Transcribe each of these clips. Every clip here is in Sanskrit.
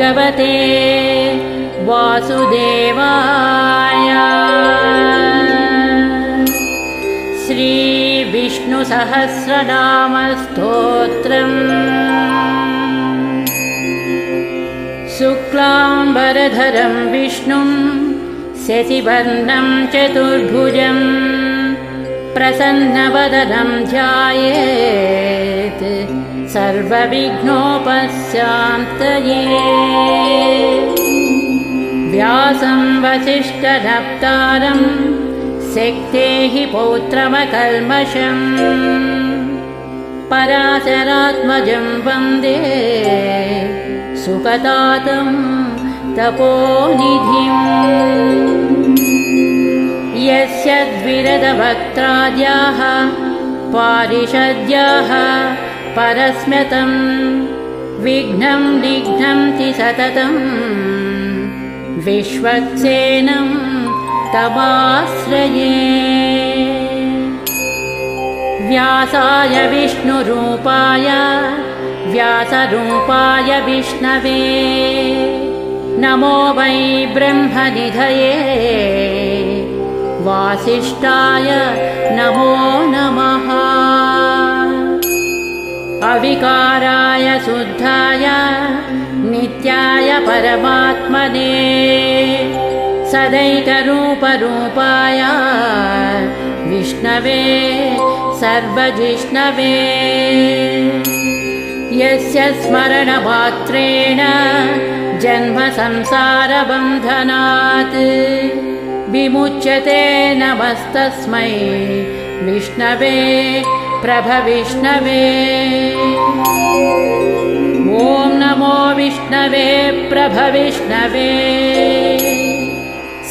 भगवते वासुदेवाय। श्रीविष्णुसहस्रनामस्तोत्रम्। शुक्लाम्बरधरं विष्णुं शशिवर्णं चतुर्भुजं प्रसन्नवदनं ध्यायेत् सर्वविघ्नोपशान्तये। व्यासं वसिष्ठनप्तारं शक्तेः पौत्रमकल्मषम् पराशरात्मजं वन्दे सुखदातं तपोनिधिम्। यस्य द्विरदवक्त्राद्याः पारिषद्याः परस्म्यतं विघ्नं निघ्नन्ति सततं विश्वक्सेनं तमाश्रये। व्यासाय विष्णुरूपाय व्यासरूपाय विष्णवे नमो वै ब्रह्मनिधये वासिष्ठाय नमो नमः। अविकाराय शुद्धाय नित्याय परमात्मने सदैकरूपरूपाय विष्णवे सर्वजिष्णवे। यस्य स्मरणमात्रेण जन्मसंसारबन्धनात् विमुच्यते नमस्तस्मै विष्णवे प्रभविष्णवे। ॐ नमो विष्णवे प्रभविष्णवे।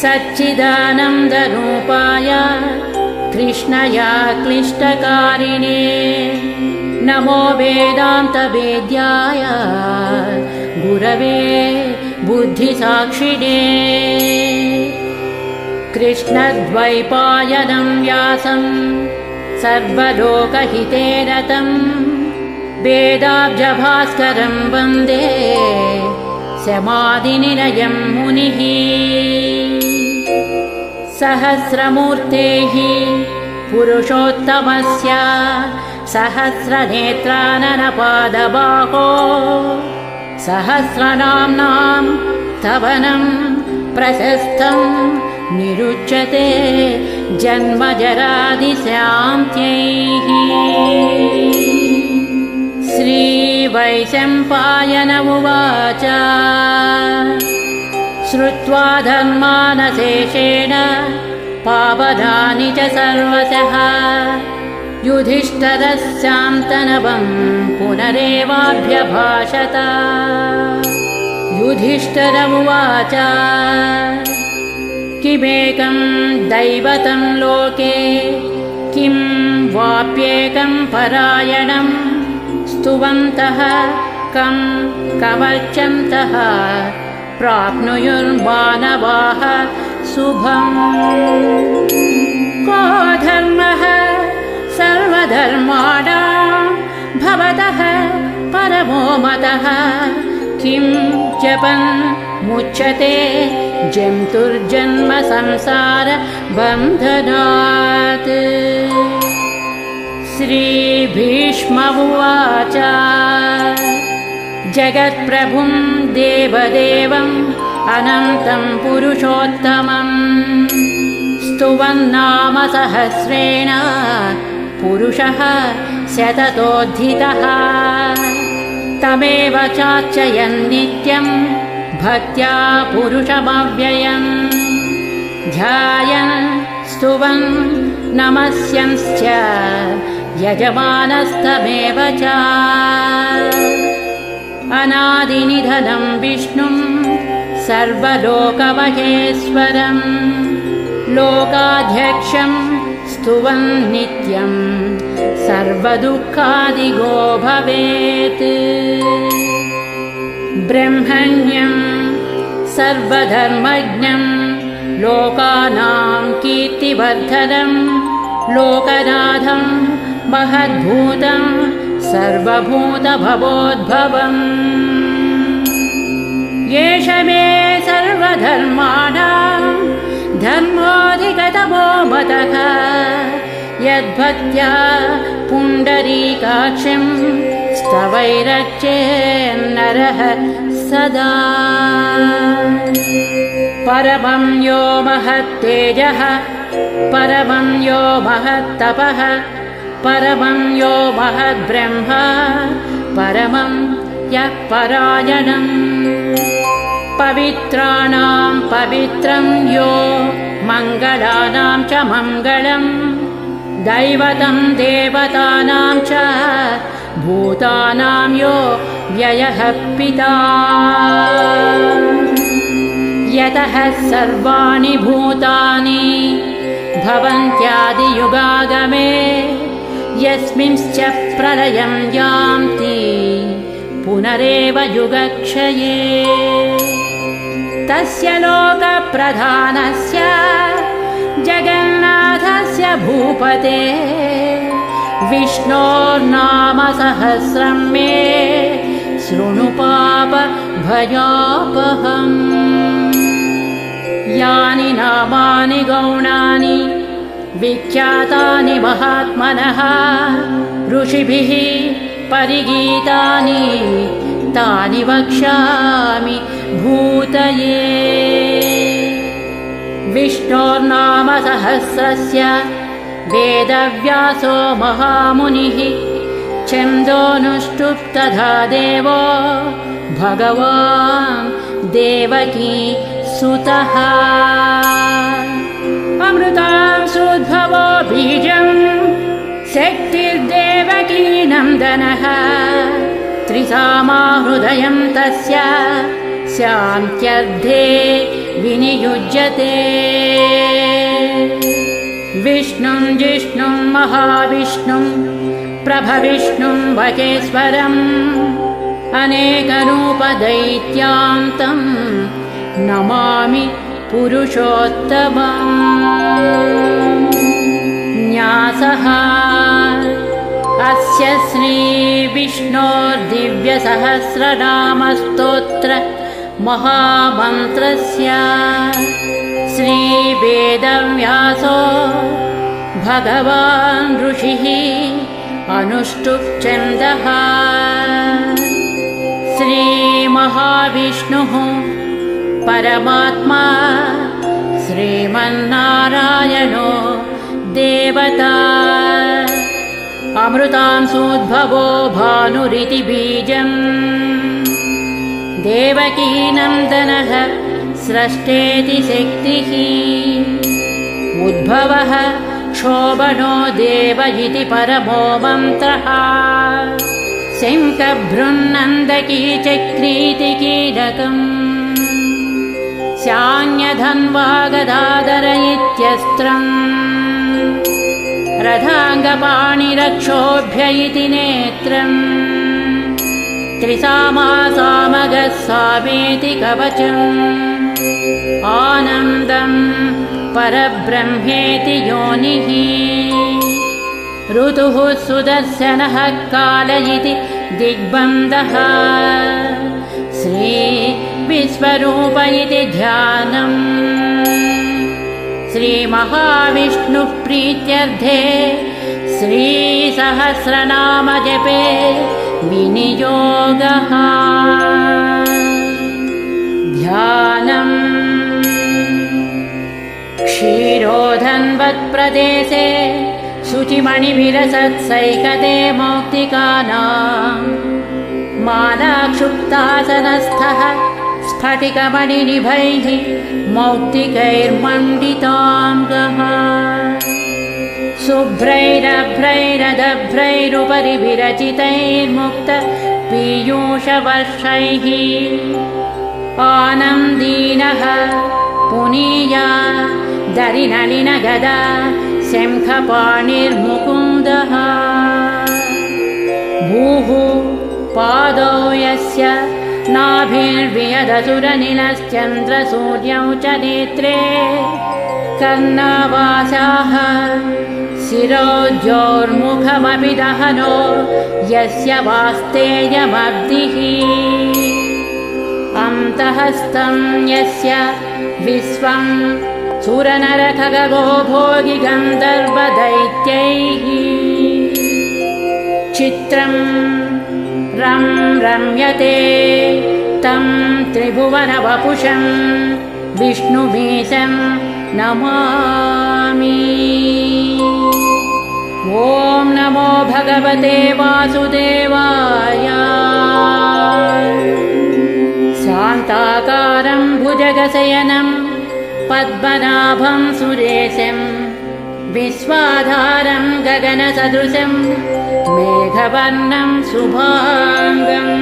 सच्चिदानन्दरूपाय कृष्णया क्लिष्टकारिणे नमो वेदान्तवेद्याय गुरवे बुद्धिसाक्षिणे। कृष्णद्वैपायनं व्यासं सर्वलोकहिते रतं वेदाब्जभास्करं वन्दे समाधिनिलयं मुनिः। सहस्रमूर्तेः पुरुषोत्तमस्य सहस्रनेत्राननपादबाहो सहस्रनाम्नां तवनं प्रशस्तं निरुच्यते जन्मजरादिशान्त्यैः। श्रीवैशम्पायन उवाच श्रुत्वा धर्मानशेषेण पावनानि च सर्वशः युधिष्ठिरस्यान्तनवं पुनरेवाभ्यभाषत। युधिष्ठिर उवाच किमेकं दैवतं लोके किं वाप्येकं परायणं स्तुवन्तः कं कमर्चन्तः प्राप्नुयुर्मानवाः शुभम्। को धर्मः सर्वधर्माणां भवतः परमो मतः किं जपन् मुच्यते जन्तुर्जन्म संसार बन्धनात्। श्रीभीष्म उवाच जगत्प्रभुं देवदेवम् अनन्तं पुरुषोत्तमम् स्तुवन्नाम सहस्रेण पुरुषः शततोऽधिकः तमेव चार्चयन् नित्यं भक्त्या पुरुषमव्ययम् ध्यायन् स्तुवन् नमस्यंश्च यजमानस्तमेव च। अनादिनिधनं विष्णुं सर्वलोकमहेश्वरम् लोकाध्यक्षं स्तुवन् नित्यं सर्वदुःखादिगो भवेत्। ब्रह्मण्यं सर्वधर्मज्ञं लोकानां कीर्तिवर्धनं लोकनाथं महद्भूतं सर्वभूतभवोद्भवम् एष मे सर्वधर्माणां धर्मोऽधिगतमो मतः यद्भक्त्या पुण्डरीकाक्षं स्तवैरर्चेन्नरः सदा। परमं यो महत्तेजः परमं यो महत्तपः परमं यो महद्ब्रह्म परमं यः परायणम्। पवित्राणां पवित्रं यो मङ्गलानां च मङ्गलम् दैवतं देवतानां च भूतानां यो व्ययः पिता। यतः सर्वाणि भूतानि भवन्त्यादियुगागमे यस्मिंश्च प्रलयं यान्ति पुनरेव युगक्षये। तस्य लोकप्रधानस्य जगन्नाथस्य भूपते विष्णोर्नामसहस्रं मे शृणु पापभयापहम्। यानि नामानि गौणानि विख्यातानि महात्मनः ऋषिभिः परिगीतानि तानि वक्ष्यामि भूतये। विष्णोर्नामसहस्रस्य वेदव्यासो महामुनिः छन्दोनुष्टुप् तथा देवो भगवान् देवकी सुतः। अमृतांशोद्भवो बीजं शक्तिर्देवकी नन्दनः त्रिसामा हृदयं तस्य शान्त्यर्थे विनियुज्यते। विष्णुं जिष्णुं महाविष्णुं प्रभविष्णुं वकेश्वरम् अनेकरूपदैत्यान्तं नमामि पुरुषोत्तमम्। न्यासः अस्य श्रीविष्णोर्दिव्यसहस्रनामस्तोत्र महामन्त्रस्य श्रीवेदव्यासो भगवान् ऋषिः अनुष्टुप् छन्दः। श्रीमहाविष्णुः परमात्मा श्रीमन्नारायणो देवता। अमृतांशोद्भवो भानुरिति बीजम् देवकी नन्दनः स्रष्टेति शक्तिः। उद्भवः क्षोभनो देव इति परमो मन्त्रः। शङ्खभृन्नन्दकी चक्रीति कीलकम् शान्यधन्वा गदाधर इत्यस्त्रम् रथाङ्गपाणिरक्षोभ्य इति नेत्रम् त्रिसामा सामगः सामेति कवचम् आनन्दं परब्रह्मेति योनिः। ऋतुः सुदर्शनः काल इति दिग्बन्धः श्रीविश्वरूप इति ध्यानम्। श्रीमहाविष्णुः प्रीत्यर्थे श्रीसहस्रनामजपे विनियोगः। ध्यानम् क्षीरोधन्वत्प्रदेशे शुचिमणिभिरसत्सैकते मौक्तिकानां मालाक्षुप्तासनस्थः स्फटिकमणिनिभैः मौक्तिकैर्मण्डिताङ्गः। शुभ्रैरभ्रैरदभ्रैरुपरि विरचितैर्मुक्त पीयूषवर्षैः आनन्दीनः पुनीया दरिनलिनगदा शङ्खपाणिर्मुकुन्दः। भूः पादौ यस्य नाभिर्वियदसुरनिलश्चन्द्रसूर्यौ च नेत्रे कर्णवासाः शिरोज्योर्मुखमपि दहनो यस्य वास्तेयमब्धिः। अन्तहस्तं यस्य विश्वं सुरनरखगो भोगि गन्धर्वदैत्यैः चित्रं रम्यते तं त्रिभुवनवपुषं विष्णुमीशं नमामि। ॐ नमो भगवते वासुदेवाय। शान्ताकारं भुजगशयनं पद्मनाभं सुरेशं विश्वाधारं गगनसदृशं मेघवर्णं शुभाङ्गम्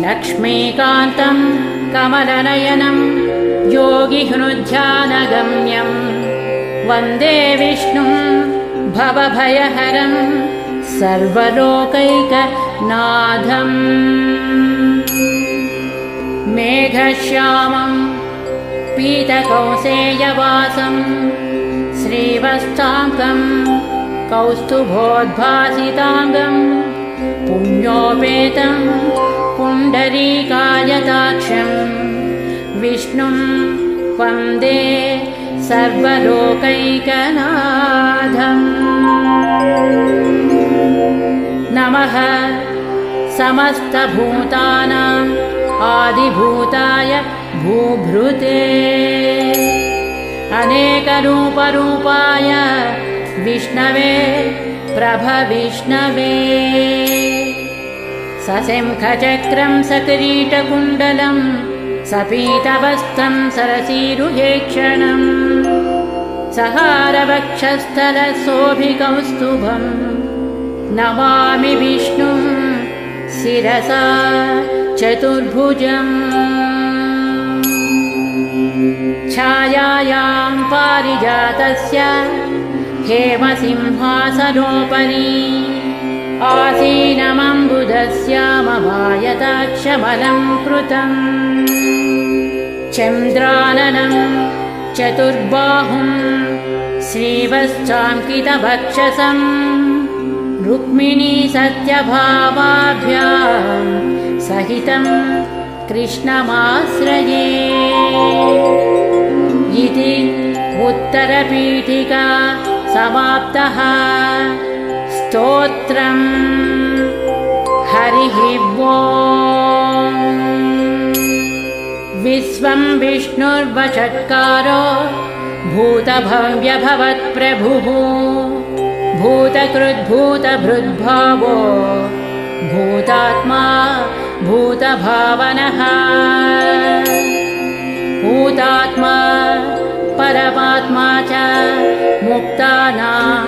लक्ष्मीकान्तं कमलनयनं योगिहृद्ध्यानगम्यं वन्दे विष्णुं भवभयहरं सर्वलोकैकनाथम् मेघश्यामं पीतकौसेयवासं श्रीवत्साङ्कं कौस्तुभोद्भासिताङ्गं पुण्योपेतं पुण्डरीकायताक्षं विष्णुं वन्दे सर्वलोकैकनाथम्। नमः समस्तभूतानाम् आदिभूताय भूभृते अनेकरूपरूपाय विष्णवे प्रभविष्णवे सशङ्खचक्रं सकिरीटकुण्डलं सपीतवस्त्रं सरसीरुहेक्षणं सहारवक्षस्थलशोभिकौस्तुभं नमामि विष्णुं शिरसा चतुर्भुजम् छायायां पारिजातस्य हेमसिंहासनोपरि आसीनमम्बुधस्याममायताक्षमलं कृतम् चन्द्राननं चतुर्बाहुं श्रीवत्साङ्कितवक्षसं रुक्मिणी सत्यभामाभ्यां सहितं कृष्णमाश्रये इति उत्तरपीठिका समाप्तः। स्तोत्रं हरिः ॐ। विश्वं विष्णुर्वषट्कारो भूतभव्यभवत्प्रभुः भूतकृद्भूतभृद्भावो भूतात्मा भूतभावनः भूतात्मा परमात्मा च मुक्तानां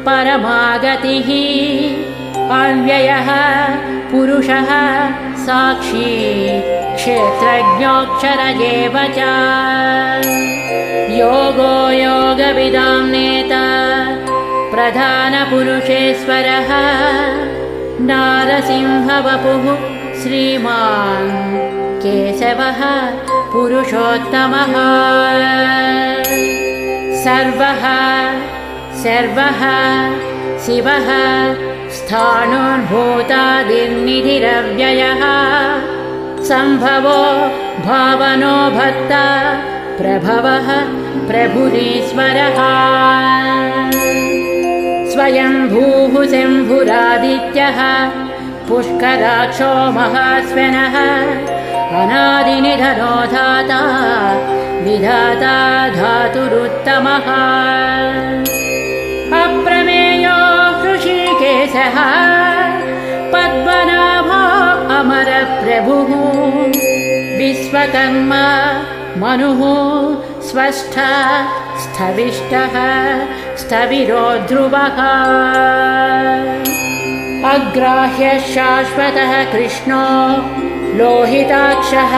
परमागतिः अव्ययः पुरुषः साक्षी क्षेत्रज्ञोऽक्षर एव च योगो योगविदां नेता प्रधानपुरुषेश्वरः नारसिंहवपुः श्रीमान् केशवः पुरुषोत्तमः सर्वः शिवः स्थाणुर्भूतादिर्निधिरव्ययः सम्भवो भावनो भक्ता प्रभवः प्रभुरीश्वरः स्वयंभूः शम्भुरादित्यः पुष्कराक्षो महास्वनः अनादिनिधनो धाता विधाता धातुरुत्तमः अप्रमेयो ऋषिकेशः पद्मनाभो अमरप्रभुः विश्वकर्मा मनुः स्वस्था स्थविष्टः स्थविरो ध्रुवः अग्राह्यः शाश्वतः कृष्णो लोहिताक्षः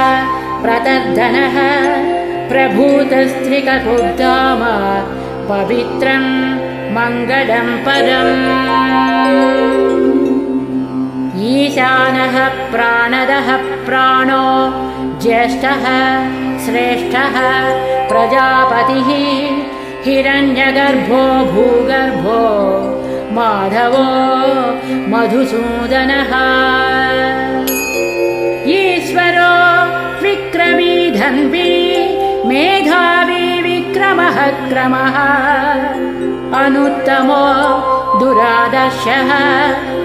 प्रतर्धनः प्रभूतस्त्रिककुब्धाम पवित्रं मङ्गलं परम् ईशानः प्राणदः प्राणो ज्येष्ठः श्रेष्ठः प्रजापतिः हिरण्यगर्भो भूगर्भो माधवो मधुसूदनः संयमी धन्वी मेधावी विक्रमः क्रमः अनुत्तमो दुरादर्शः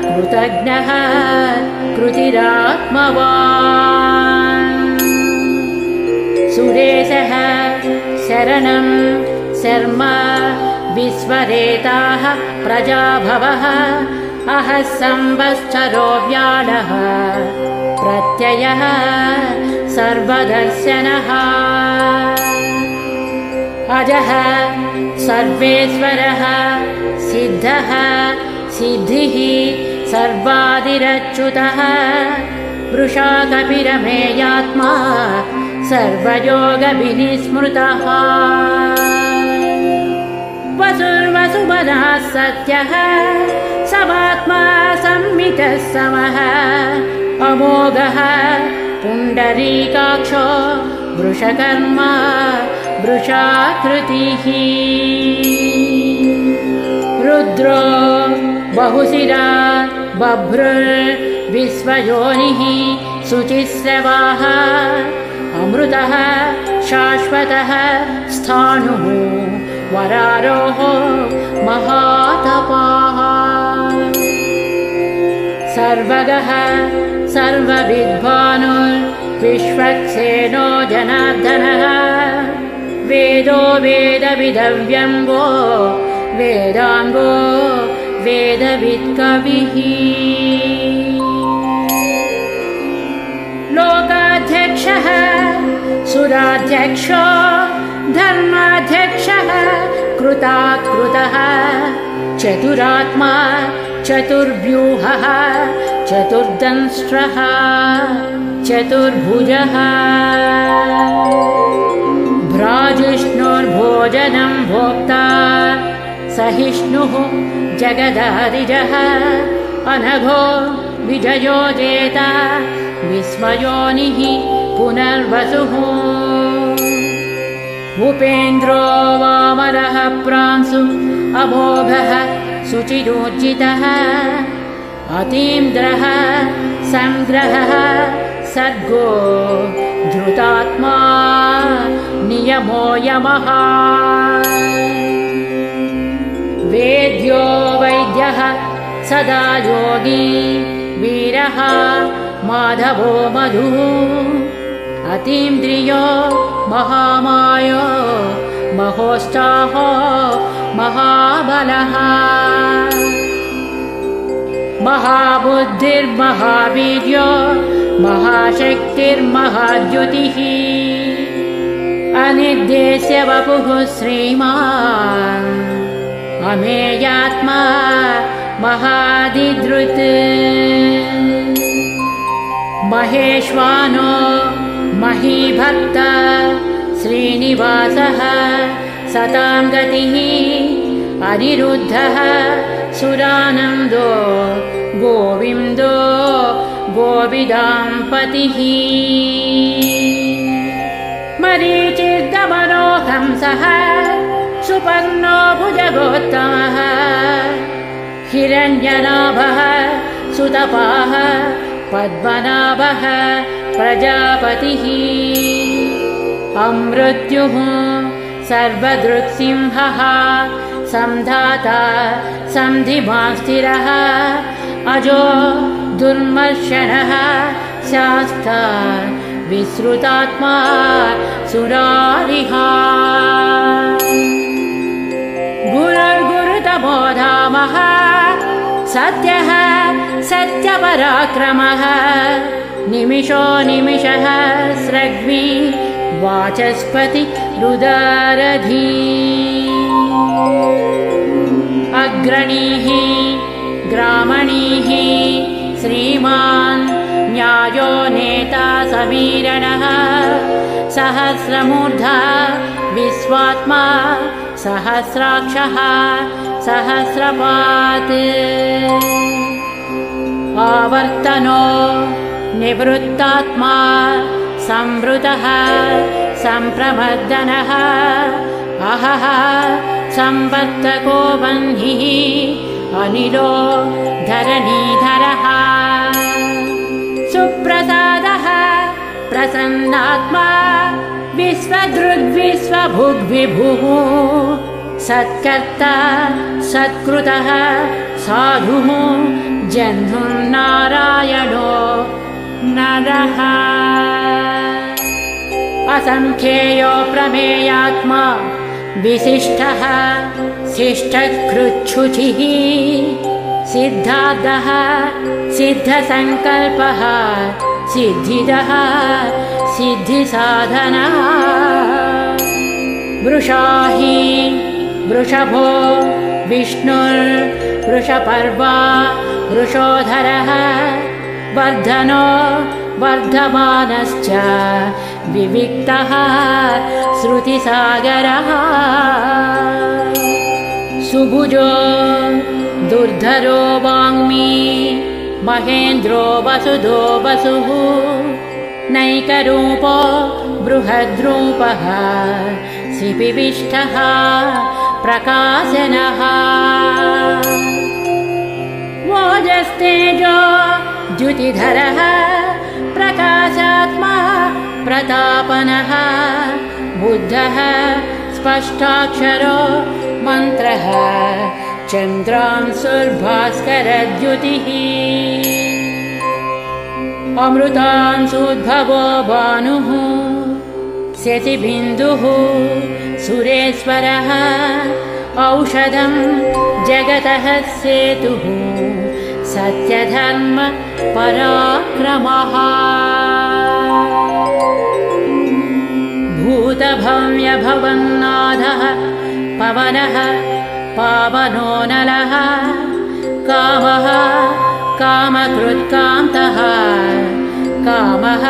कृतज्ञः कृतिरात्मवान् सुरेशः शरणं शर्म विश्वरेताः प्रजाभवः अहः संवत्सरो व्याळः प्रत्ययः सर्वदर्शनः अजः सर्वेश्वरः सिद्धः सिद्धिः सर्वादिरच्युतः वृषा कपिरमेयात्मा सर्वयोगविनिस्मृतः वसुर्वसुमनः सत्यः समात्मा संमितः समः अमोघः पुण्डरीकाक्षो वृषकर्मा वृषाकृतिः रुद्रो बहुशिरा बभ्रुर्विश्वयोनिः शुचिस्रवाः अमृतः शाश्वतः स्थाणुः वरारोः महातपाः सर्वगः सर्वविद्वानुर्विश्वक्सेनो जनार्दनः वेदो वेदविदव्यङ्गो वेदाङ्गो वेदवित्कविः लोकाध्यक्षः सुराध्यक्षो धर्माध्यक्षः कृताकृतः चतुरात्मा चतुर्व्यूहः चतुर्दंष्ट्रः चतुर्भुजः भ्राजिष्णुर्भोजनं भोक्ता सहिष्णुः जगदादिजः अनघो विजयो जेता विस्मयोनिः पुनर्वसुः भूपेन्द्रो वामरः प्रांशु अमोघः शुचिरोज्जितः अतीन्द्रः संग्रहः सर्गो धृतात्मा नियमो यमः वेद्यो वैद्यः सदा योगी वीरः माधवो मधुः अतीन्द्रियो महामायो महोत्साहो महाबलः महाबुद्धिर्महावीर्यो महाशक्तिर्महाद्युतिः अनिर्देश्य वपुः श्रीमान् अमेयात्मा महादिदृत् महेश्वानो महीभक्त श्रीनिवासः सतां गतिः अनिरुद्धः सुरानन्दो गोविन्दो गोविदाम्पतिः मरीचिर्दमनो हंसः सुपर्णो भुजगोत्तमः हिरण्यनाभः सुतपाः पद्मनाभः प्रजापतिः अमृत्युः सर्वदृक्सिंहः संधाता सन्धिमान् स्थिरः अजो दुर्मर्शनः शास्ता विश्रुतात्मा सुरारिः गुरुर्गुरुतमो धामः सत्यः सत्यपराक्रमः निमिषो निमिषः स्रग्वी वाचस्पति रुदारधी अग्रणीः ग्रामणीः श्रीमान् न्यायो नेता समीरणः सहस्रमूर्धा विश्वात्मा सहस्राक्षः सहस्रपात् आवर्तनो निवृत्तात्मा संवृतः संप्रमर्दनः अहः संवर्तको बन्धिः अनिलो धरणीधरः सुप्रसादः प्रसन्नात्मा विश्वदृग्विश्वभुग्विभुः सत्कर्ता सत्कृतः साधुः जह्नुं नारायणो नरः असंख्येयो प्रमेयात्मा विशिष्टः शिष्टकृच्छुचिः सिद्धार्थः सिद्धसङ्कल्पः सिद्धिदः सिद्धिसाधनः वृषाही वृषभो विष्णुर्वृषपर्वा वृषोधरः वर्धनो वर्धमानश्च विविक्तः श्रुतिसागरः सुभुजो दुर्धरो वाङ्मी महेन्द्रो वसुधो वसुः नैकरूपो बृहद्रूपः सिपिविष्टः प्रकाशनः ओजस्तेजो द्युतिधरः प्रकाशात्मा प्रतापनः बुद्धः स्पष्टाक्षरो मन्त्रः चन्द्रांशुर्भास्करद्युतिः अमृतांशुद्भवो भानुः शशिबिन्दुः सुरेश्वरः औषधं जगतः सेतुः सत्यधर्म पराक्रमः भूतभव्यभवन्नाथः पवनः पावनो नलः कामः कामकृत्कान्तः कामः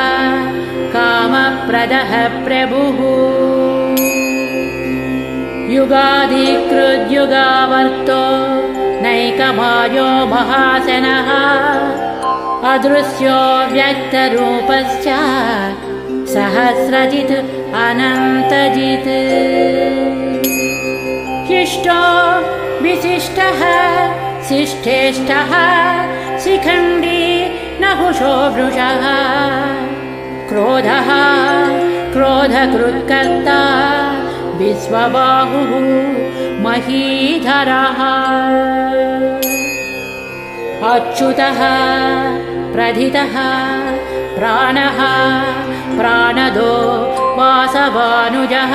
कामप्रदः प्रभुः युगाधिकृद्युगावर्तो नैकमायो महासनः अदृश्यो व्यक्तरूपश्च सहस्रजित् अनन्तजित् शिष्टो विशिष्टः शिष्टेष्टः शिखण्डी नहुषो वृषः क्रोधः क्रोधकृत्कर्ता विश्वबाहुः महीधरः अच्युतः प्रथितः प्राणः प्राणदो वासवानुजः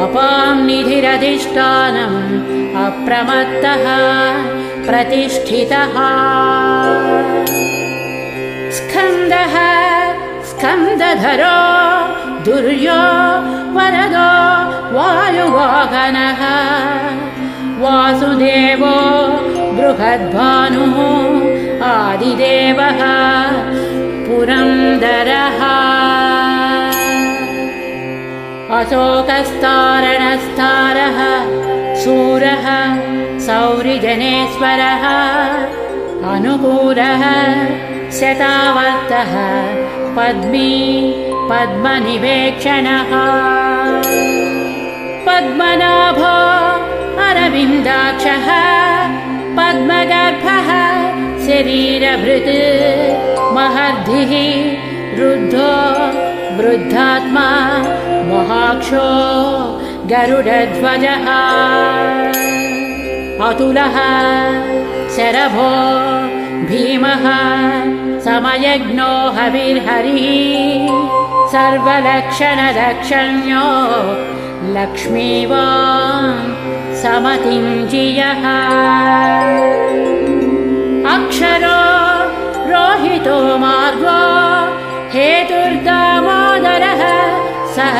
अपां निधिरधिष्ठानम् अप्रमत्तः प्रतिष्ठितः स्कन्दः स्कन्दधरो दुर्यो वरदो वायुवाहनः वासुदेवो बृहद्भानुः आदिदेवः पुरन्दरः अशोकस्तारणस्तारः शूरः सौरिजनेश्वरः अनुकूलः शतावर्तः पद्मी पद्मनिवेक्षणः पद्मनाभो अरविन्दाक्षः पद्मगर्भः शरीरभृत् महर्धिः रुद्धो वृद्धात्मा महाक्षो गरुडध्वजः अतुलः शरभो भीमः समयज्ञो हविर्हरिः सर्वलक्षणलक्षण्यो लक्ष्मीवान् समतिञ्जियः अक्षरो रोहितो मार्गो हेतुर्दामोदरः सः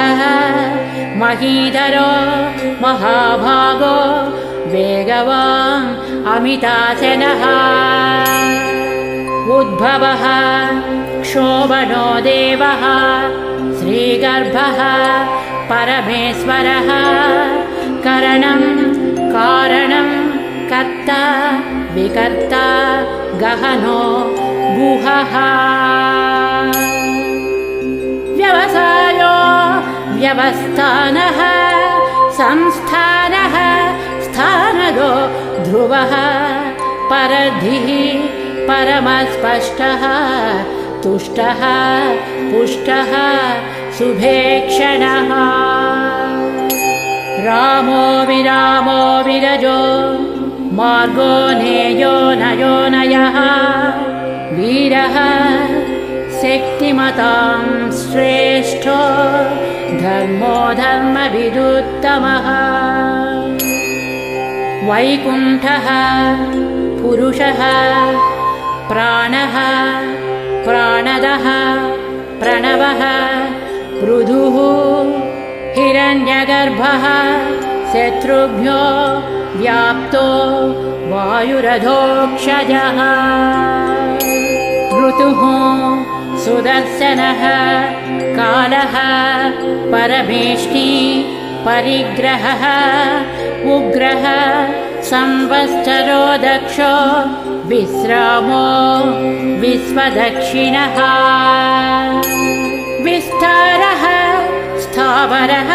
महीधरो महाभागो वेगवान् अमितासनः उद्भवः क्षोभनो देवः श्रीगर्भः परमेश्वरः करणं कारणं कर्ता विकर्ता गहनो गुहः व्यवसायो व्यवस्थानः संस्थानः स्थानदो ध्रुवः परधिः परमस्पष्टः तुष्टः पुष्टः शुभेक्षणः रामो विरामो विरजो मार्गो नेयो नयो नयः वीरः शक्तिमतां श्रेष्ठो धर्मो धर्मविदुत्तमः वैकुण्ठः पुरुषः प्राणः प्राणदः प्रणवः पृथुः हिरण्यगर्भः शत्रुभ्यो व्याप्तो वायुरधोक्षजः ऋतुः सुदर्शनः कालः परमेष्टि परिग्रहः उग्रः संवत्सरो दक्षो विश्रामो विश्वदक्षिणः विस्तारः स्थावरः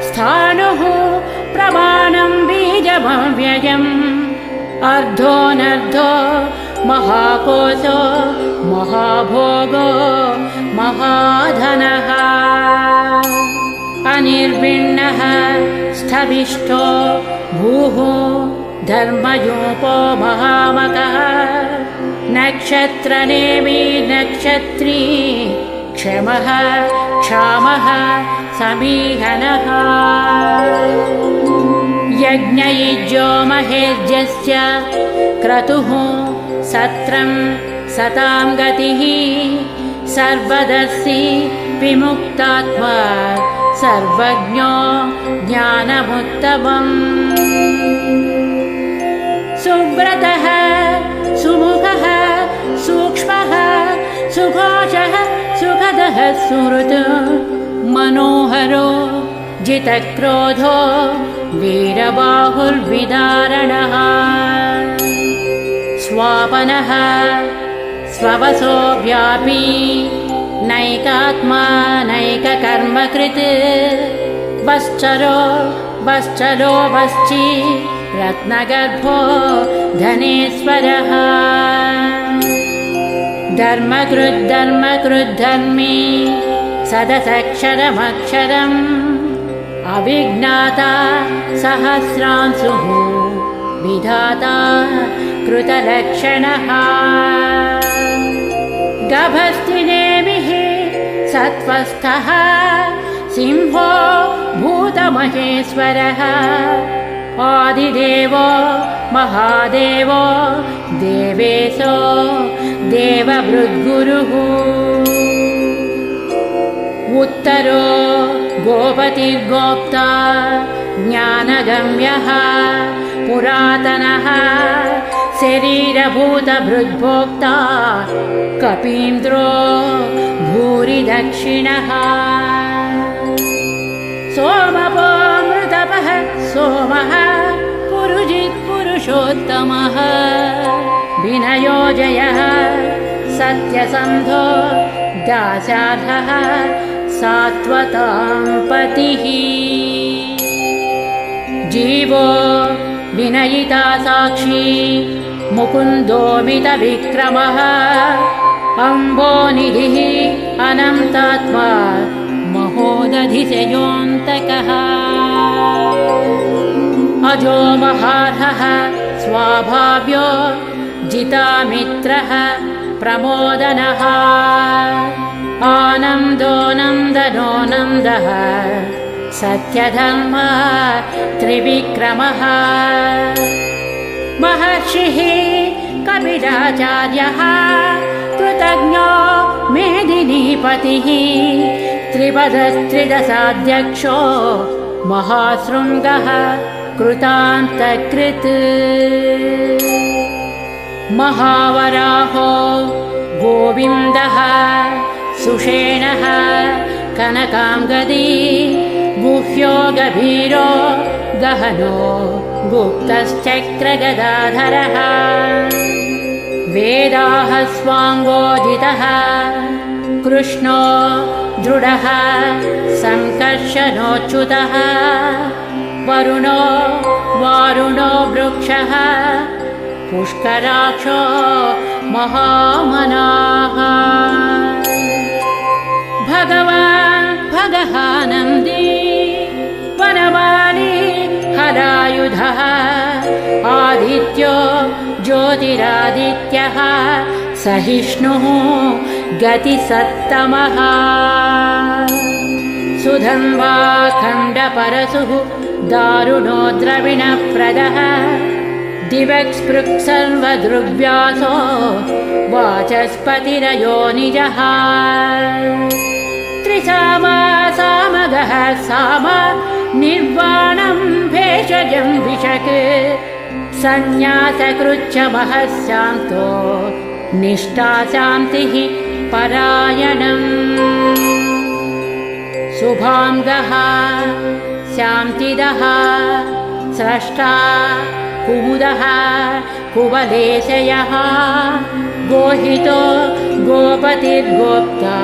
स्थाणुः प्रमाणं बीजमव्ययम् अर्धोऽनर्धो महाकोशो महाभोगो महाधनः अनिर्विण्णः स्थविष्ठो भूः धर्मयूपो महामकः नक्षत्रनेमि नक्षत्री क्षमः क्षामः समीहनः यज्ञयुज्यो महेज्यस्य क्रतुः सत्रं सतां गतिः सर्वदर्शी विमुक्तात्मा सर्वज्ञो ज्ञानमुत्तमम् सुव्रतः सुमुखः सूक्ष्मः सुघोषः सुखदः सुहृत् मनोहरो जितक्रोधो वीरबाहुर्विदारणः स्वापनः स्ववसो व्यापी नैकात्मा नैककर्मकृत् वश्चरो वश्चलो वश्ची रत्नगर्भो धनेश्वरः धर्मकृद्धर्मी सदसक्षरमक्षरम् अविज्ञाता सहस्रांशुः विधाता कृतलक्षणः गभस्तिनेमिः सत्त्वस्थः सिंहो भूतमहेश्वरः आदिदेवो महादेवो देवेशो देवभृद्गुरुः उत्तरो गोपतिर्गोप्ता ज्ञानगम्यः पुरातनः शरीरभूतभृद्भोक्ता कपीन्द्रो भूरि दक्षिणः सोमपोऽमृतपः सोमः पुरुजित् पुरुषोत्तमः विनयो जयः सत्यसन्धो दाशार्हः सात्वतां पतिः जीवो विनयिता साक्षी मुकुन्दोमितविक्रमः अम्बोनिधिः अनन्तात्मा महोदधिशयोऽन्तकः अजो महार्हः स्वाभाव्यो जितामित्रः प्रमोदनः आनन्दो नन्दनो नन्दः सत्यधर्म त्रिविक्रमः महर्षिः कपिलाचार्यः कृतज्ञो मेदिनीपतिः त्रिपदस्त्रिदशाध्यक्षो महाशृङ्गः कृतान्तकृत् महावराहो गोविन्दः सुषेणः कनकाङ्गदी गुह्यो गभीरो गहनो गुप्तश्चक्रगदाधरः वेदाः स्वाङ्गोजितः कृष्णो दृढः सङ्कर्षणोच्युतः वरुणो वारुणो वृक्षः पुष्कराक्षो महामनाः भगवान् भगहानन्दी वनमाली हलायुधः आदित्यो ज्योतिरादित्यः सहिष्णुः गतिसत्तमः सुधन्वा खण्डपरशुः दारुणो द्रविणप्रदः दिवक्स्पृक्सर्वदृग्व्यासो वाचस्पतिरयो निजः त्रिसामा सामगः साम निर्वाणं भेषजं विशक् संन्यासकृच्च महस्यान्तो निष्ठा शान्तिः परायणम् शुभाङ्गः शान्तिदः स्रष्टा कुमुदः कुवलेशयः गोहितो गोपतिर्गोप्ता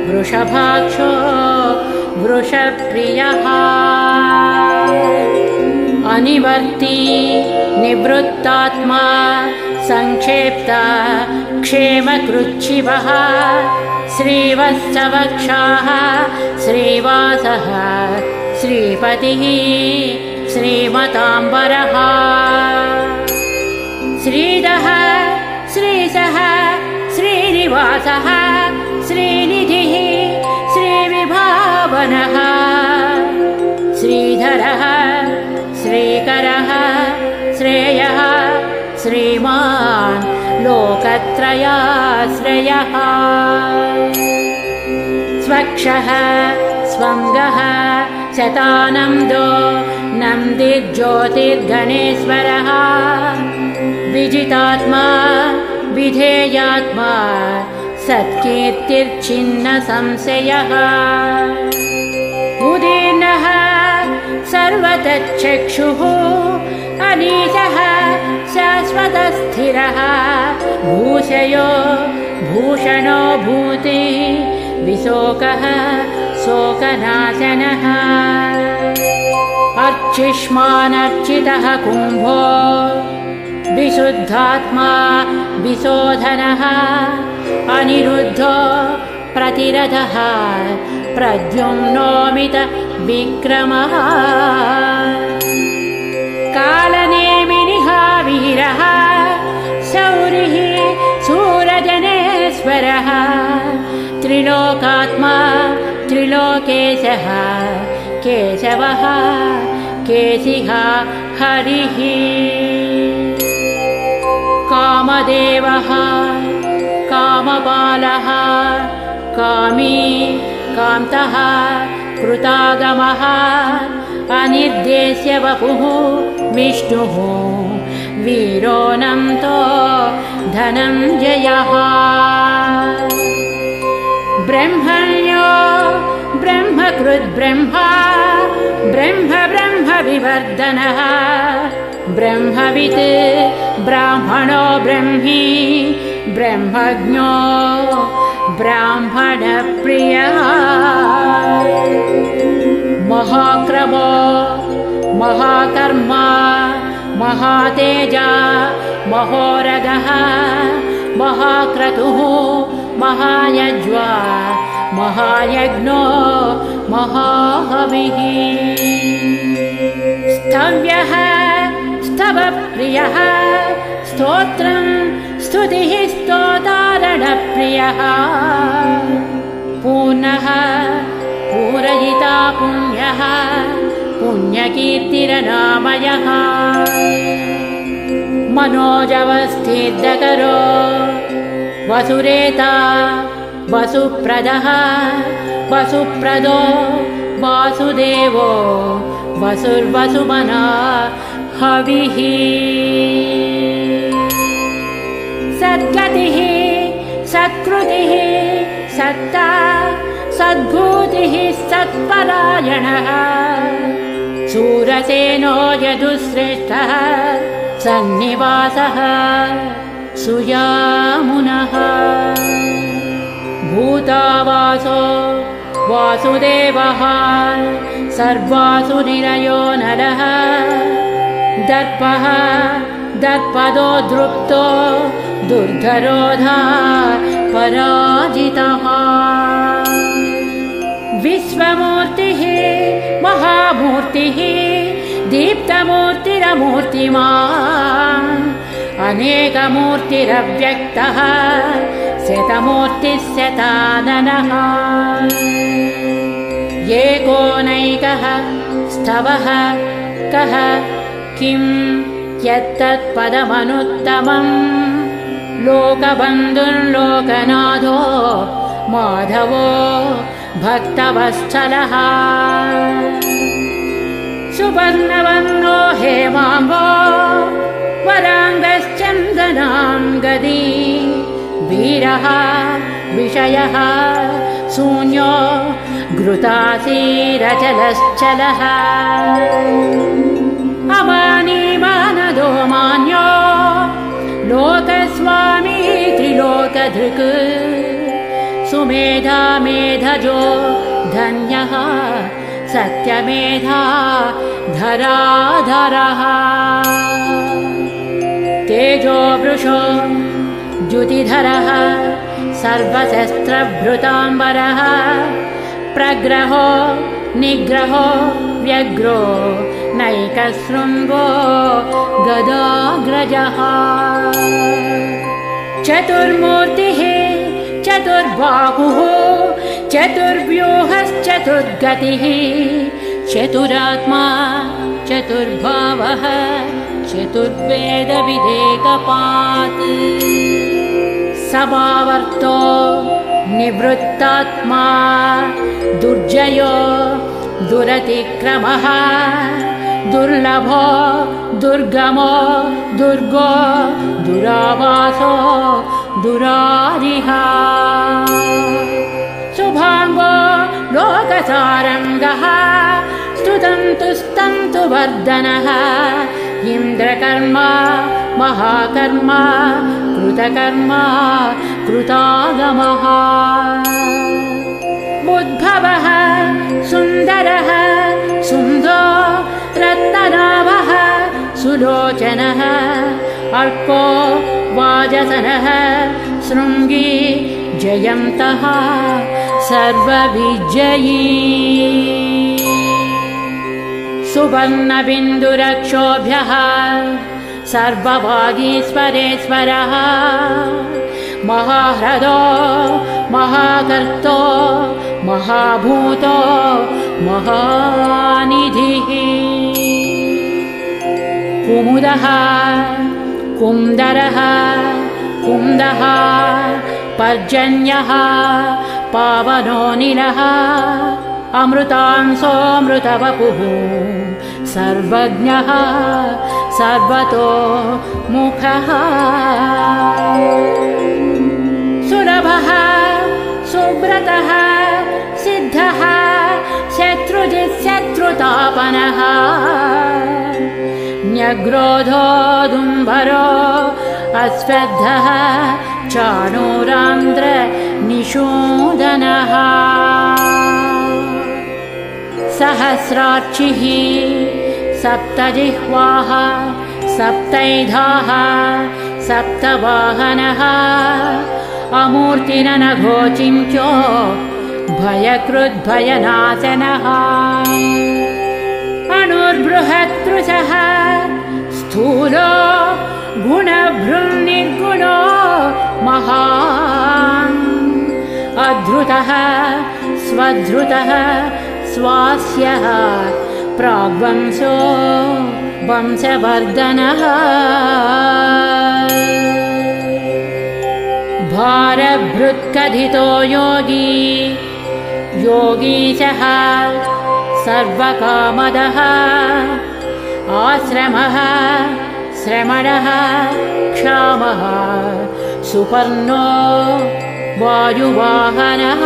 वृषभाक्षो वृषप्रियः अनिवर्ती निवृत्तात्मा संक्षेप्ता क्षेमकृच्छिवः श्रीवत्सवक्षाः श्रीवासः श्रीपतिः श्रीमताम्बरः श्रीदः श्रीशः श्रीनिवासः श्रीनिधिः श्रीविभावनः श्रीधरः श्रीकरः श्रेयः श्रीमान् लोकत्रयाश्रयः स्वक्षः स्वङ्गः शतानन्दो नन्दिर्ज्योतिर्गणेश्वरः विजितात्मा विधेयात्मा सत्कीर्तिर्छिन्न संशयः उदीर्णः सर्वतच्चक्षुः अनीशः शाश्वतस्थिरः भूषयो भूषणो भूति विशोकः शोकनाशनः अर्चिष्मानर्चितः कुम्भो विशुद्धात्मा विशोधनः अनिरुद्धो प्रतिरथः प्रद्युम्नोमित विक्रमः कालनेमिनिः वीरः शौरिः सूरजनेश्वरः त्रिलोकात्मा त्रिलोकेशः केशवः केशिः हरिः कामदेवः कामपालः कामी कान्तः कृतागमः अनिर्देश्य वपुः विष्णुः वीरोऽनन्तो धनञ्जयः ब्रह्मण्यो ब्रह्मकृद्ब्रह्मा ब्रह्म विवर्धनः ब्रह्मवित् ब्राह्मणो ब्रह्मी ब्रह्मज्ञो ब्राह्मणप्रियः महाक्रमो महाकर्मा महातेजा महोरगः महाक्रतुः महायज्वा महायज्ञो महाहविः स्तव्यः स्तवप्रियः स्तोत्रं स्तुतिः स्तोतारणप्रियः पूर्णः पूरयिता पुण्यः पुण्यकीर्तिरनामयः मनोजवस्थितकरो वसुरेता वसुप्रदः वसुप्रदो वासुदेवो वसुर्वसुमना हविः सद्गतिः सत्कृतिः सत्ता सद्भूतिः सत्परायणः शूरसेनो यदुश्रेष्ठः सन्निवासः सुयामुनः भूतावासो वासुदेवः सर्वासु निरयो नरः दर्पः दर्पदो दृप्तो दुर्धरोधा पराजितः विश्वमूर्तिः महामूर्तिः दीप्तमूर्तिरमूर्तिमान् अनेकमूर्तिरव्यक्तः शतमूर्तिः शताननः एकोनैकः स्तवः कः किं यत्तत्पदमनुत्तमम् लोकबन्धुर्लोकनाथो माधवो भक्तवत्सलः सुवर्णवर्णो हेमाम्बो वराङ्गश्चन्दनाङ्गदी वीरः विषयः शून्यो घृतासीरचलश्चलः अमानीमानदो मान्यो लोकस्वामी त्रिलोकधृक् सुमेधा मेधजो धन्यः सत्यमेधा धराधरः तेजो वृषो द्युतिधरः सर्वशस्त्रभृताम्बरः प्रग्रहो निग्रहो व्यग्रो नैकशृङ्गो गदाग्रजः चतुर्मूर्तिः चतुर्बाहुः चतुर्व्यूहश्चतुर्गतिः चतुरात्मा चतुर्भावः चतुर्वेदविदेकपात् समावर्तो निवृत्तात्मा दुर्जयो दुरतिक्रमः दुर्लभो दुर्गमो दुर्गो दुरावासो दुरारिः शुभाङ्गो लोकसारङ्गः स्तुतन्तु वर्धनः इन्द्रकर्मा महाकर्मा कृतकर्मा कृतागमः उद्भवः सुन्दरः सुन्दो रत्ननाभः सुलोचनः अर्को वाजसनः शृङ्गी जयन्तः सर्वविजयी सुवर्णबिन्दुरक्षोभ्यः सर्वभागीश्वरेश्वरः महाह्रदो महाकर्तो महाभूतो महानिधिः कुमुदः कुन्दरः कुन्दः पर्जन्यः पावनोऽनिलः अमृतांसोऽमृतवपुः सर्वज्ञः सर्वतो मुखः सुलभः सुव्रतः सिद्धः शत्रुजित्शत्रुतापनः न्यग्रोधोदुम्बरो अश्वत्थः चाणूरान्द्र निषूदनः सहस्रार्चिः सप्तजिह्वाः सप्तैधाः सप्तवाहनः अमूर्तिरनघोचिन्त्यो भयकृद्भयनाशनः अणुर्बृहत्कृशः स्थूलो गुणभृन्निर्गुणो महान् अधृतः स्वधृतः स्वास्यः प्राग्वंशो वंशवर्धनः भारभृत्कथितो योगी योगीशः सर्वकामदः आश्रमः श्रमणः क्षामः सुपर्णो वायुवाहनः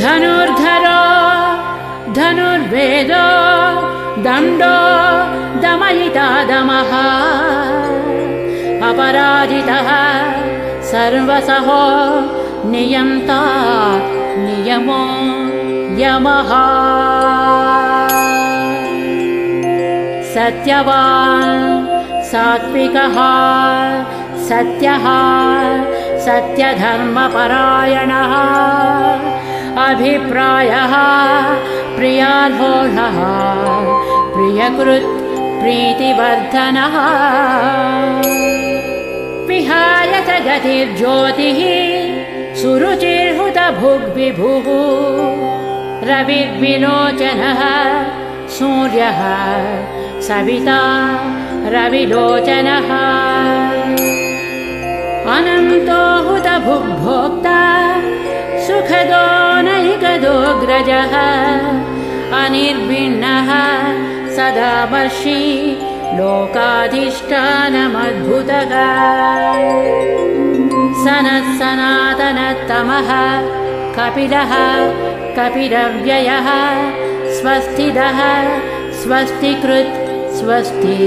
धनुर्धरो धनुर्वेदो दण्डो दमयिता दमः अपराजितः सर्वसहो नियन्ता नियमो यमः सत्यवान् सात्विकः सत्यः सत्यधर्मपरायणः अभिप्रायः प्रियार्होषः प्रियकृत् प्रीतिवर्धनः विहाय च गतिर्ज्योतिः सुरुचिर्हुतभुग्विभुः रविर्विलोचनः सूर्यः सविता रविलोचनः अनन्तो हुतभुग्भोक्ता सुखदो नैकदोऽग्रजः अनिर्भिन्नः सदावर्षी लोकाधिष्ठानमद्भुतः सनः सनातनतमः कपिलः कपिलव्ययः स्वस्तिदः स्वस्तिकृत् स्वस्ति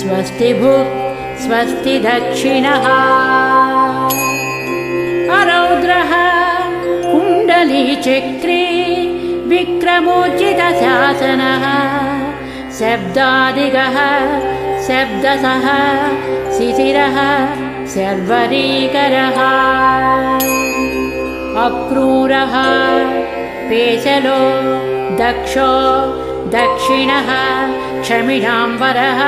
स्वस्तिभुक् स्वस्ति दक्षिणः अरौद्रः कुण्डलीचक्री विक्रमोचितशासनः शब्दादिगः शब्दसः शिशिरः शर्वरीकरः अक्रूरः पेशलो दक्षो दक्षिणः क्षमिणाम्बरः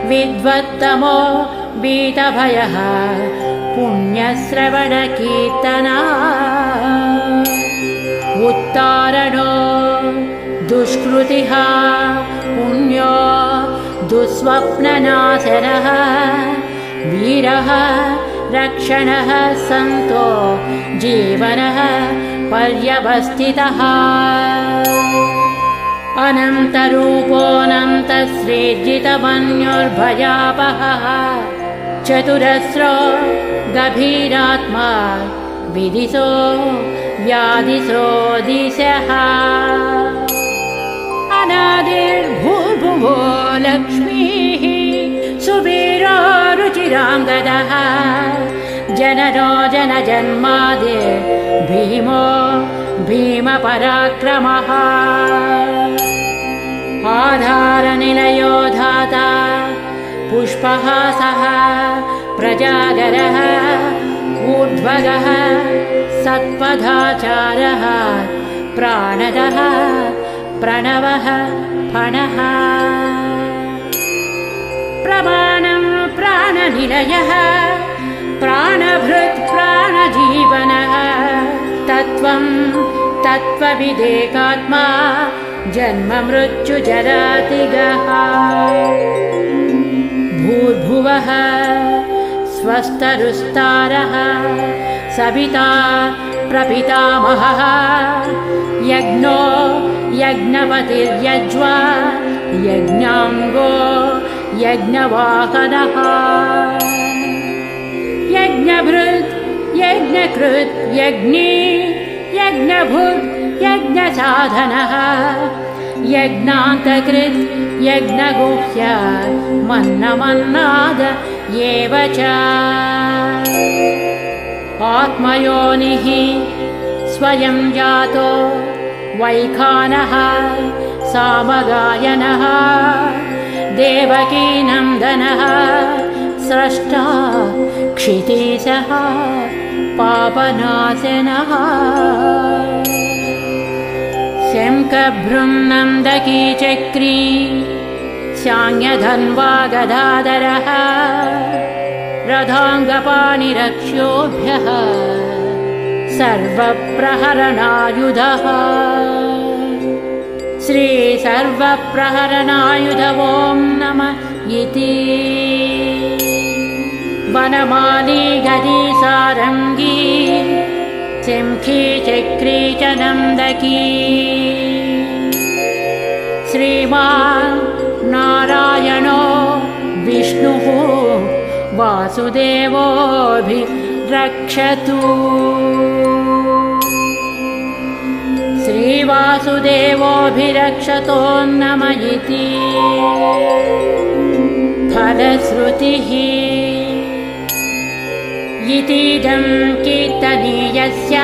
विद्वत्तमो वीतभयः पुण्यश्रवणकीर्तना उत्तारणो दुष्कृतिः पुण्यो दुःस्वप्ननाशनः वीरः रक्षणः सन्तो जीवनः पर्यवस्थितः अनन्तरूपोऽनन्तश्रीर्जितमन्युर्भयापहः चतुरस्रो गभीरात्मा विदिशो व्याधिसो दिशः अनादिर्भूर्भुवो लक्ष्मीः सुवीरो रुचिराङ्गदः जननो जनजन्मादिर् भीमो भीमपराक्रमः आधारनिलयो धाता पुष्पहासः प्रजागरः ऊर्ध्वगः सत्पथाचारः प्राणदः प्रणवः फणः प्रमाणं प्राणनिलयः प्राणभृत् प्राणजीवनः तत्त्वं तत्त्वविदेकात्मा जन्ममृत्युजरातिगः भूर्भुवः स्वस्तरुस्तारः सविता प्रपितामहः यज्ञो यज्ञपतिर्यज्वा यज्ञाङ्गो यज्ञवाहनः यज्ञभृत् यज्ञकृत् यज्ञी यज्ञभुक् यज्ञसाधनः यज्ञान्तकृत् यज्ञगुह्य मन्नमन्नाद एव च आत्मयोनिः स्वयं जातो वैखानः सामगायनः देवकीनन्दनः स्रष्टा क्षितीशः पापनाशनः शङ्खभृङ्नन्दकी चक्री शाङ्गधन्वा गदाधरः रथाङ्गपाणिरक्ष्योभ्यः सर्वप्रहरणायुधः श्री सर्वप्रहरणायुध ॐ नमः इति वनमाली गदी सारङ्गी शङ्खी चक्री च नन्दकी श्रीमान् नारायणो विष्णुः वासुदेवोऽभिरक्षतु श्रीवासुदेवोऽभिरक्षतो नमः इति फलश्रुतिः इतीदं कीर्तनीयस्य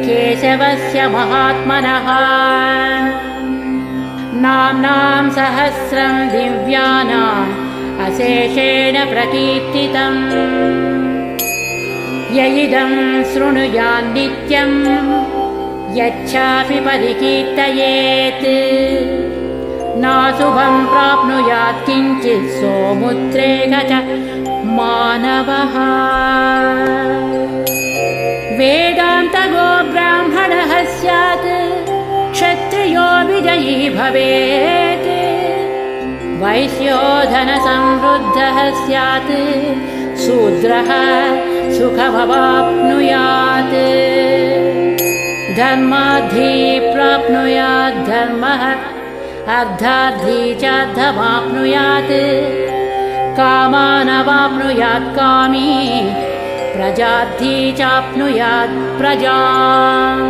केशवस्य महात्मनः नाम्नां सहस्रं दिव्यानां अशेषेण प्रकीर्तितम् य इदं शृणुयान्नित्यं यच्चापि परिकीर्तयेत् नाशुभं प्राप्नुयात् किञ्चित् सोमुद्रेक च मानवः वेदान्तगो ब्राह्मणः स्यात् क्षत्रियो विजयी भवेत् वैश्यो धनसमृद्धः स्यात् शूद्रः सुखमवाप्नुयात् धर्मार्थी प्राप्नुयात् धर्मः अर्थार्थी च अर्थमाप्नुयात् कामानवाप्नुयात् कामी प्रजार्थी चाप्नुयात् प्रजाम्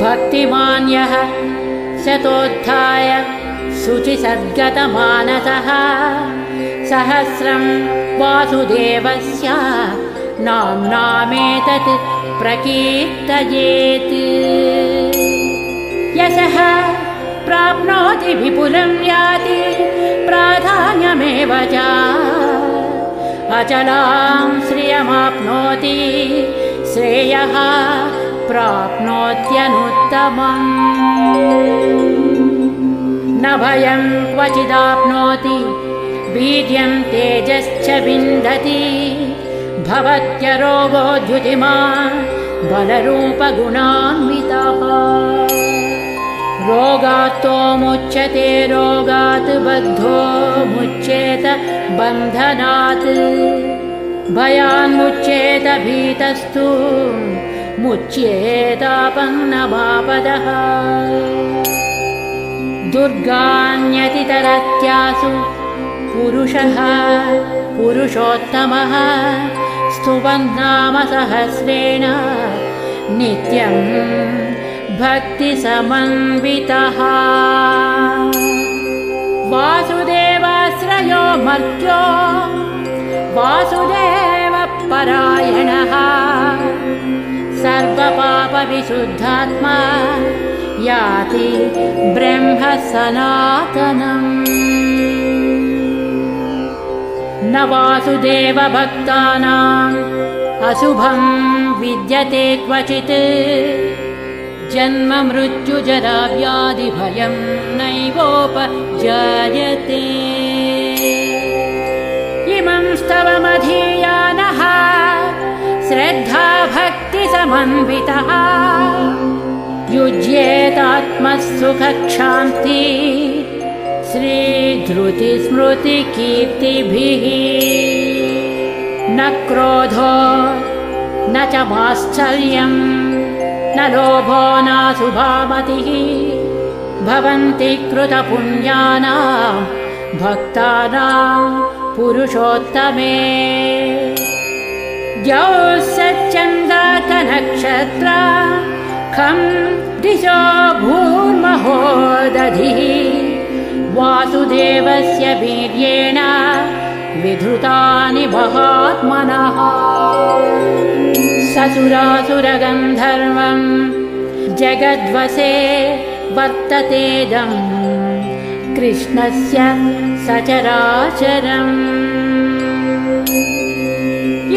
भक्तिमान् यः शतोत्थाय शुचिसद्गतमानसः सहस्रं वासुदेवस्य नाम्नामेतत् प्रकीर्तयेत् यशः प्राप्नोति विपुलं याति प्राधान्यमेव च अचलां श्रियमाप्नोति श्रेयः प्राप्नोत्यनुत्तमम् न भयं क्वचिदाप्नोति वीर्यं तेजश्च विन्दति भवत्यरोगो द्युतिमान् बलरूपगुणान्वितः रोगात्तो मुच्यते रोगात् बद्धो मुच्येत बन्धनात् भयान्मुच्येत भीतस्तु मुच्येतापन्नमापदः दुर्गान्यतितरत्यासु पुरुषः पुरुषोत्तमः स्तुवन्नाम सहस्रेण नित्यं भक्तिसमन्वितः वासुदेवाश्रयो मर्त्यो वासुदेवपरायणः सर्वपापविशुद्धात्मा याति ब्रह्म सनातनम् न वासुदेवभक्तानाम् अशुभं विद्यते क्वचित् जन्म मृत्युजरा व्याधिभयं नैवोपजायते इमं स्तवमधीयानः श्रद्धा भक्तिसमन्वितः युज्येतात्मसुखक्षान्ति श्रीधृतिस्मृतिकीर्तिभिः न क्रोधो न च माश्चर्यं न लोभो नाशुभामतिः भवन्ति कृतपुण्यानां भक्तानां पुरुषोत्तमे द्यौः सच्चन्द्रार्कनक्षत्रा खं दिशो भूर्महो दधिः वासुदेवस्य वीर्येण विधृतानि महात्मनः ससुरासुरगन्धर्वं जगद्वशे वर्ततेदं कृष्णस्य सचराचरम्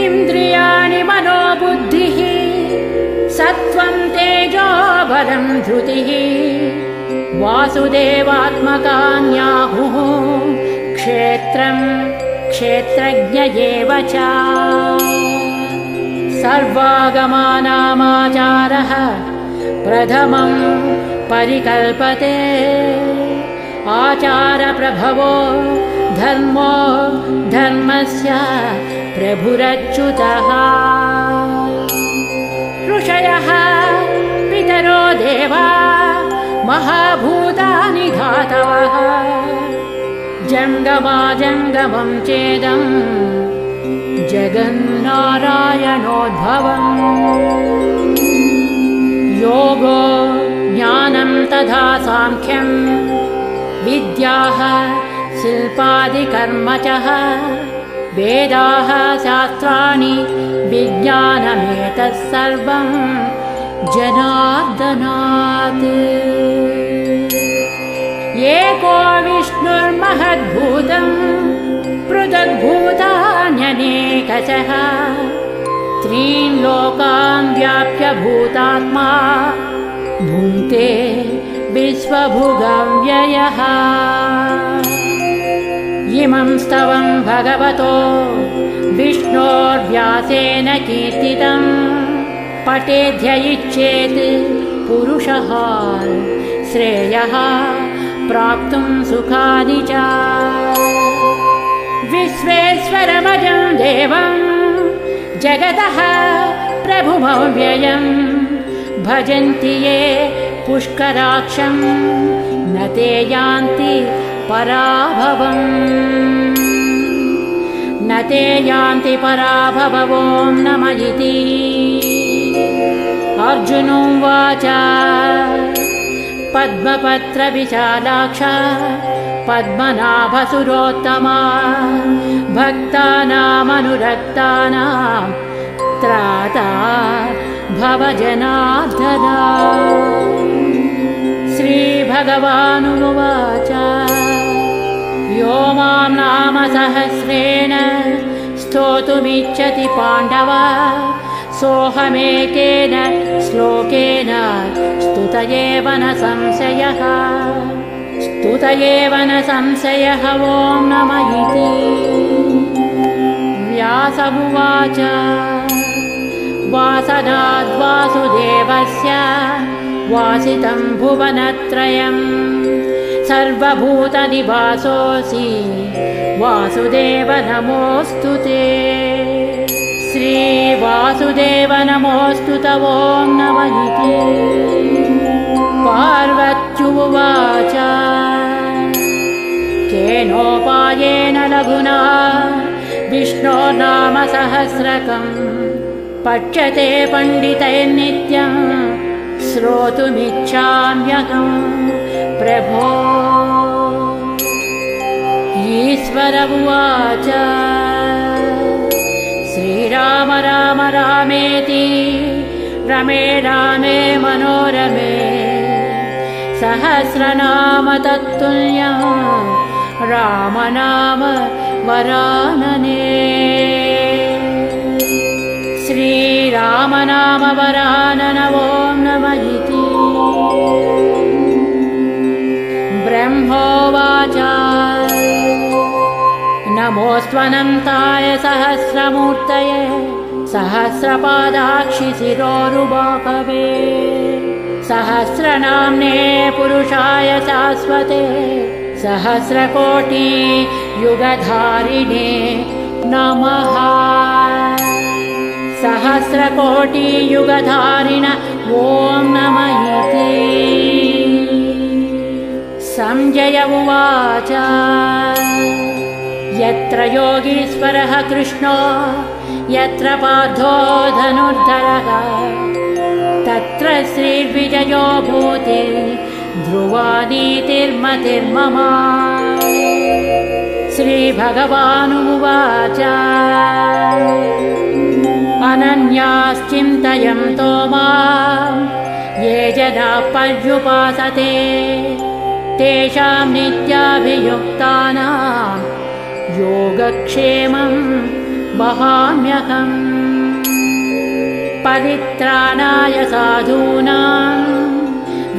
इन्द्रियाणि मनोबुद्धिः सत्त्वं तेजो बलं धृतिः वासुदेवात्मकान्याहुः क्षेत्रं क्षेत्रज्ञ एव च सर्वागमानामाचारः प्रथमं परिकल्पते आचारप्रभवो धर्मो धर्मस्य प्रभुरच्युतः ऋषयः पितरो देवा महाभूतानि धातवः जङ्गमाजङ्गमं चेदं जगन्नारायणोद्भवम् योगो ज्ञानं तथा साङ्ख्यं विद्याः शिल्पादिकर्म च वेदाः शास्त्राणि विज्ञानमेतत् सर्वं जनार्दनात् एको विष्णु विष्णुर्महद्भूतं पृथग्भूतान्यनेकशः त्रीन् लोकान् व्याप्य भूतात्मा भुङ्क्ते विश्वभुगव्ययः। इमं स्तवं भगवतो विष्णोर्व्यासेन कीर्तितं पठेद्य इच्छेत् पुरुषः श्रेयः प्राप्तुं सुखानि च। विश्वेश्वरमजं देवं जगतः प्रभुमव्ययं भजन्ति ये पुष्कराक्षं न ते यान्ति पराभवम् न ते यान्ति पराभवो नम इति। अर्जुनोवाच पद्मपत्रविशालाक्ष पद्मनाभसुरोत्तमा भक्तानामनुरक्तानां त्राता भव जनार्दन। श्रीभगवानुवाच यो मां नाम सहस्रेण स्तोतुमिच्छति पाण्डव सोऽहमेकेन श्लोकेन स्तुत एव न संशयः स्तुत एव न संशयः। ॐ नम इति। व्यास उवाच वासनाद्वासुदेवस्य वासितं भुवनत्रयं सर्वभूतनिवासोऽसि वासुदेव नमोऽस्तु ते। श्रीवासुदेव नमोऽस्तु ते। ॐ नम इति। पार्वत्युवाच केनोपायेन लघुना विष्णोर्नाम सहस्रकं पठ्यते पण्डितैर्नित्यं श्रोतुमिच्छाम्यहं प्रभो। ईश्वर उवाच श्रीराम राम रामेति रमे रामे मनोरमे सहस्रनाम तत्तुल्यं रामनाम वरानने। श्रीरामनाम वरानन। ॐ नम इति। ब्रह्मोवाच नमोऽस्त्वनन्ताय सहस्रमूर्तये सहस्रपादाक्षि शिरोरुबाहवे सहस्रनाम्ने पुरुषाय शाश्वते सहस्रकोटि युगधारिणे नमः। सहस्रकोटि युगधारिण। ॐ नम इति। संजय उवाच यत्र योगीश्वरः कृष्णो यत्र पार्थो धनुर्धरः तत्र श्रीर्विजयो भूति ध्रुवा नीतिर्मतिर्मम। श्रीभगवानुवाच अनन्याश्चिन्तयन्तो मां ये जनाः पर्युपासते तेषां नित्याभियुक्तानां योगक्षेमं वहाम्यहम्। परित्राणाय साधूनां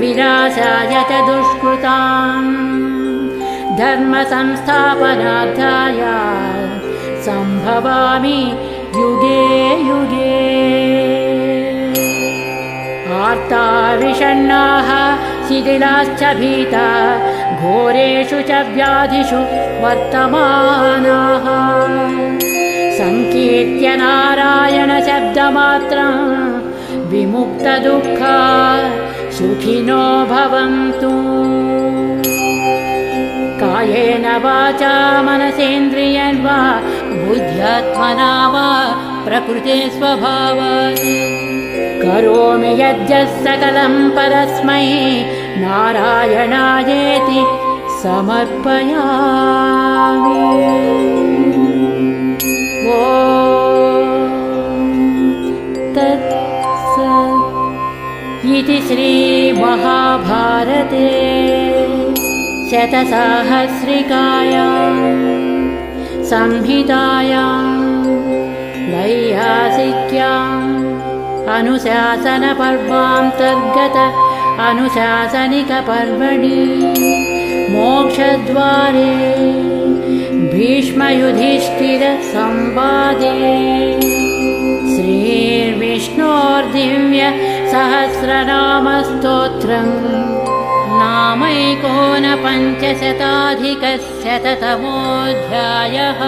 विनाशाय च दुष्कृतां धर्मसंस्थापनार्थाय सम्भवामि युगे युगे। आर्ता विषण्णाः शिथिलाश्च भीता घोरेषु च व्याधिषु वर्तमानाः संकीर्त्य नारायण शब्दमात्रं विमुक्तदुःखा सुखिनो भवन्तु। कायेन वाचा मनसेन्द्रियर्वा बुद्ध्यात्मना वा प्रकृते स्वभावात् करोमि यद्यत् सकलं परस्मै नारायणायेति समर्पयामि। ॐ तत्सत् इति श्रीमहाभारते शतसाहस्रिकायां संहितायां वैयासिक्याम् अनुशासनपर्वान्तर्गत अनुशासनिकपर्वणि मोक्षद्वारे भीष्मयुधिष्ठिरसंवादे श्रीर्विष्णोर्दिव्य सहस्रनामस्तोत्रम् नामैकोनपञ्चशताधिकशततमोऽध्यायः।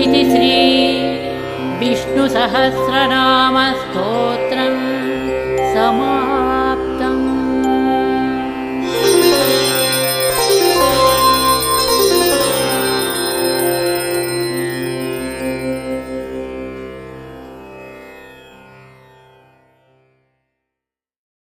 इति श्री विष्णुसहस्रनामस्तोत्रम् समाप्तम्।